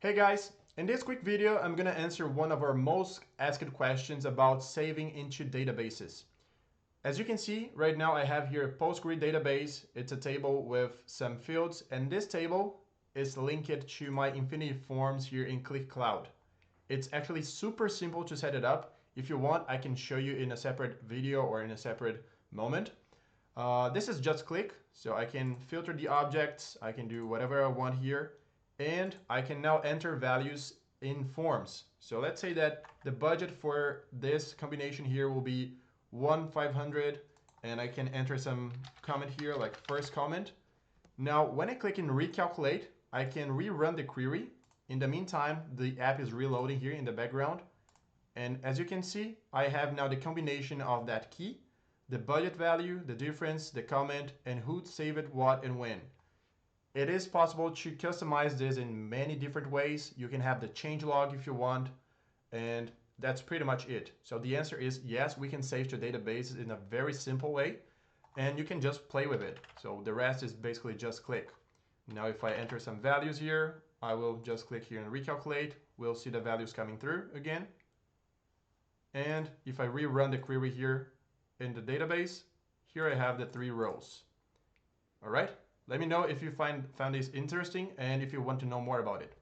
Hey guys, in this quick video, I'm gonna answer one of our most asked questions about saving into databases. As you can see, right now I have here a Postgres database. It's a table with some fields, and this table is linked to my Infinity forms here in Qlik Cloud. It's actually super simple to set it up. If you want, I can show you in a separate video or in a separate moment. This is just Qlik, so I can filter the objects, I can do whatever I want here, and I can now enter values in forms. So let's say that the budget for this combination here will be 1,500, and I can enter some comment here like first comment. Now, when I click in recalculate, I can rerun the query. In the meantime, the app is reloading here in the background. And as you can see, I have now the combination of that key, the budget value, the difference, the comment, and who saved what and when. It is possible to customize this in many different ways. You can have the changelog if you want, and that's pretty much it. So the answer is yes, we can save to databases in a very simple way, and you can just play with it. So the rest is basically just Qlik. Now if I enter some values here, I will just click here and recalculate. We'll see the values coming through again. And if I rerun the query here in the database, here I have the 3 rows. All right, let me know if you found this interesting and if you want to know more about it.